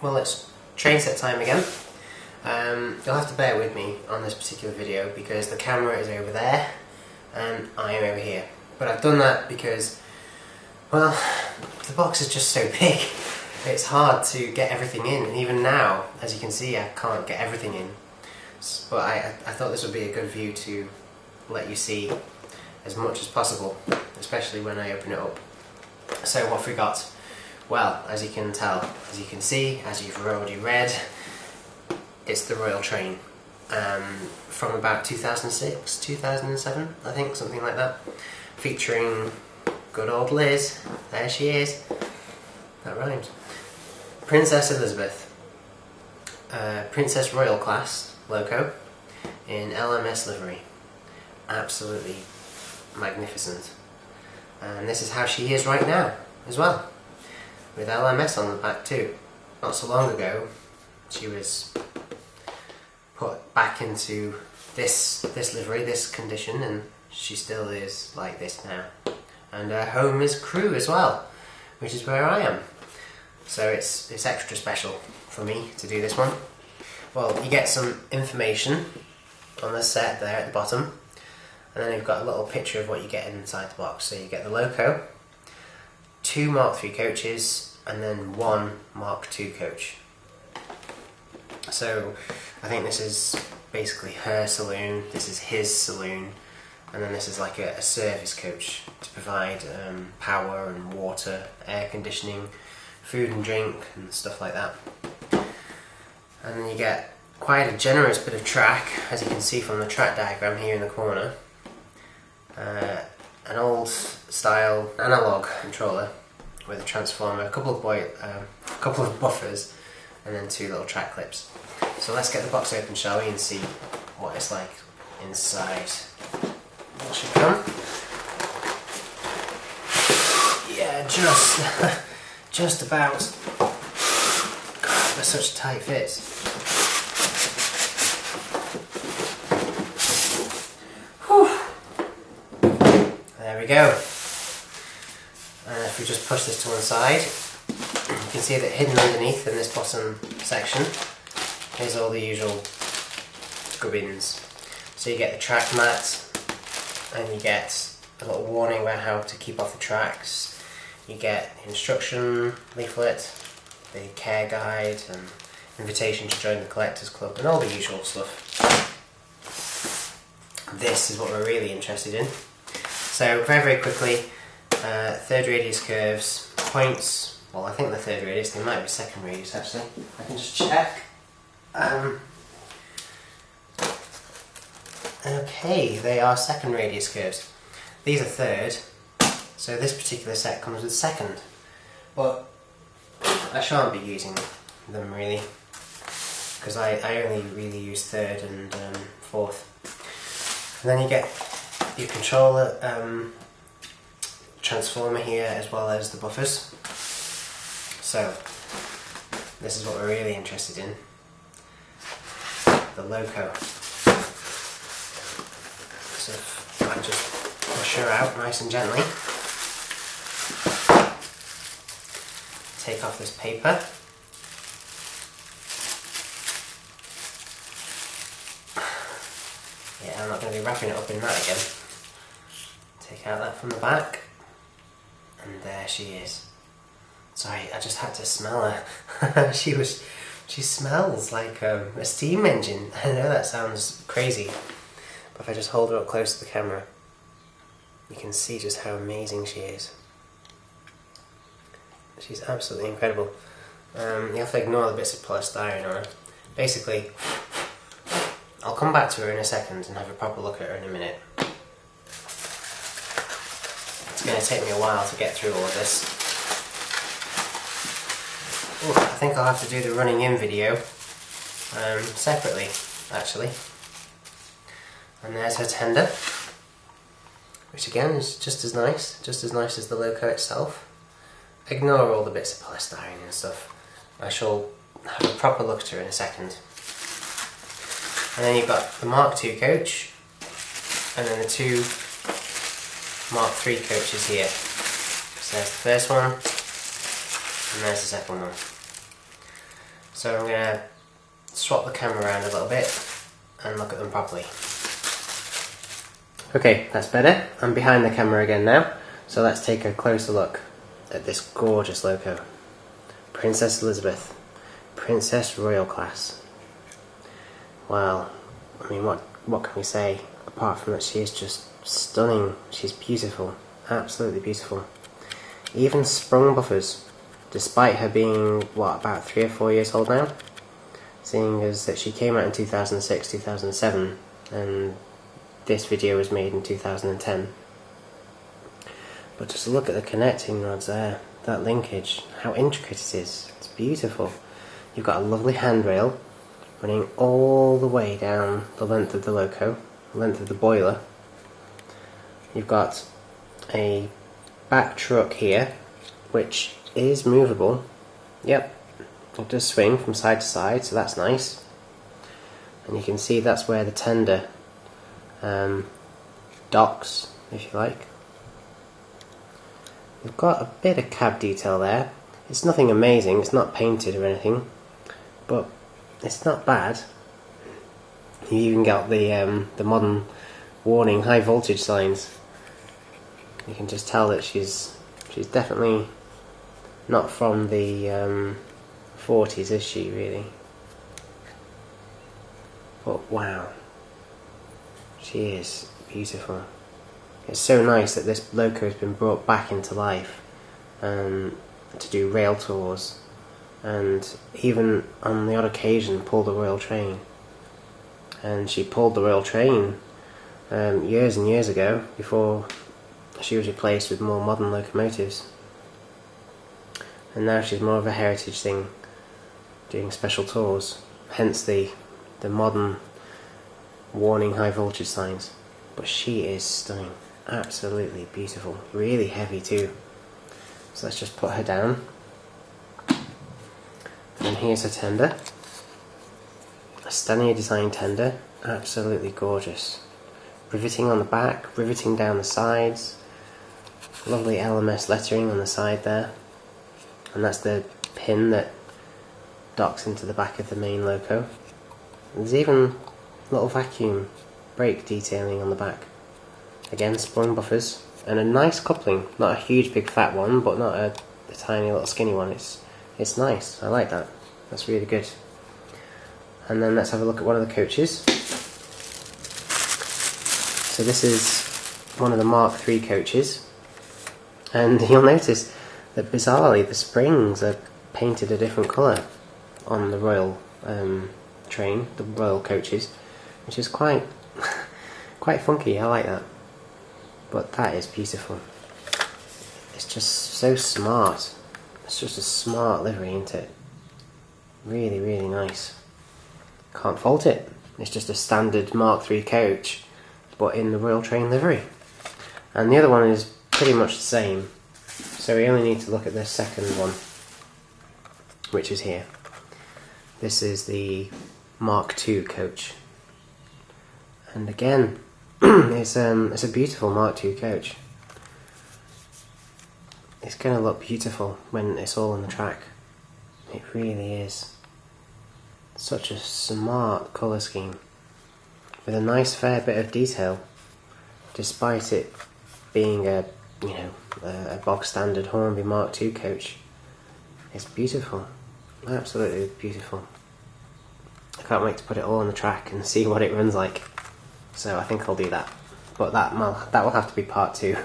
Well, it's train set time again. You'll have to bear with me on this particular video because the camera is over there and I am over here. But I've done that because, well, the box is just so big. It's hard to get everything in, and even now, as you can see, I can't get everything in. But I thought this would be a good view to let you see as much as possible, especially when I open it up. So what have we got? Well, as you can tell, as you can see, as you've already read, it's the Royal Train from about 2006, 2007, I think, something like that, featuring good old Liz. There she is. That rhymes. Princess Elizabeth, Princess Royal class loco in LMS livery. Absolutely magnificent. And this is how she is right now as well, with LMS on the back too. Not so long ago she was put back into this livery, this condition, and she still is like this now. And her home is Crewe as well, which is where I am. So it's extra special for me to do this one. Well, you get some information on the set there at the bottom, and then you've got a little picture of what you get inside the box. So you get the loco, 2 Mark III coaches, and then 1 Mark II coach. So I think this is basically her saloon, this is his saloon, and then this is like a service coach to provide power and water, air conditioning, food and drink and stuff like that. And then you get quite a generous bit of track, as you can see from the track diagram here in the corner. An old style analog controller with a transformer, a couple of buffers, and then 2 little track clips. So let's get the box open, shall we, and see what it's like inside. What should come? Yeah, just about. God, they're such tight fits. Whew. There we go. And if we just push this to one side, you can see that hidden underneath in this bottom section is all the usual gubbins. So you get the track mat, and you get a little warning about how to keep off the tracks. You get instruction leaflet, the care guide, and invitation to join the collectors club, and all the usual stuff. This is what we're really interested in. So very quickly, 3rd radius curves, points. Well, I think the 3rd radius, they might be 2nd radius actually. I can just check. Okay, they are 2nd radius curves. These are 3rd, so this particular set comes with 2nd. But I shan't be using them really, because I only really use 3rd and 4th. And then you get your controller transformer here, as well as the buffers. So this is what we're really interested in, the loco. So if I just push her out nice and gently, take off this paper, yeah, I'm not going to be wrapping it up in that again. Take out that from the back, and there she is. Sorry, I just had to smell her. She smells like a steam engine. I know that sounds crazy, but if I just hold her up close to the camera, you can see just how amazing she is. She's absolutely incredible. You have to ignore the bits of polystyrene on her. Basically, I'll come back to her in a second and have a proper look at her in a minute. It's going to take me a while to get through all of this. Ooh, I think I'll have to do the running in video separately, actually. And there's her tender, which again is just as nice as the loco itself. Ignore all the bits of polystyrene and stuff. I shall have a proper look at her in a second. And then you've got the Mark II coach, and then the 2 Mark III coaches here. So there's the first one, and there's the second one. So I'm going to swap the camera around a little bit and look at them properly. Okay, that's better. I'm behind the camera again now, so let's take a closer look at this gorgeous loco. Princess Elizabeth, Princess Royal class. Well, I mean, what can we say apart from that she is just stunning. She's beautiful, absolutely beautiful. Even sprung buffers, despite her being, what, about 3 or 4 years old now? Seeing as that she came out in 2006, 2007, and this video was made in 2010. But just look at the connecting rods there, that linkage, how intricate it is. It's beautiful. You've got a lovely handrail running all the way down the length of the loco, the length of the boiler. You've got a back truck here, which is movable. Yep, it does swing from side to side, so that's nice. And you can see that's where the tender docks, if you like. We've got a bit of cab detail there. It's nothing amazing, it's not painted or anything, but it's not bad. You even got the modern warning high voltage signs. You can just tell that she's definitely not from the 40s, is she really? But wow, she is beautiful. It's so nice that this loco has been brought back into life to do rail tours, and even on the odd occasion pull the Royal Train. And she pulled the Royal Train years and years ago, before she was replaced with more modern locomotives. And now she's more of a heritage thing, doing special tours, hence the modern warning high voltage signs. But she is stunning, absolutely beautiful, really heavy too. So let's just put her down. And here's her tender. A stunning design tender, absolutely gorgeous. Riveting on the back, riveting down the sides. Lovely LMS lettering on the side there. And that's the pin that docks into the back of the main loco. There's even little vacuum brake detailing on the back. Again, sprung buffers. And a nice coupling. Not a huge big fat one, but not a tiny little skinny one. It's nice. I like that. That's really good. And then let's have a look at one of the coaches. So this is one of the Mark III coaches. And you'll notice that bizarrely the springs are painted a different colour on the Royal train, the Royal coaches, which is quite funky. I like that. But that is beautiful. It's just so smart. It's just a smart livery, isn't it? Really, really nice. Can't fault it. It's just a standard Mark III coach, but in the Royal Train livery. And the other one is pretty much the same. So we only need to look at the second one, which is here. This is the Mark II coach. And again, it's a beautiful Mark II coach. It's going to look beautiful when it's all on the track. It really is. Such a smart colour scheme, with a nice fair bit of detail, despite it being a bog standard Hornby Mark II coach. It's beautiful, absolutely beautiful. I can't wait to put it all on the track and see what it runs like. So I think I'll do that, but that will have to be part 2.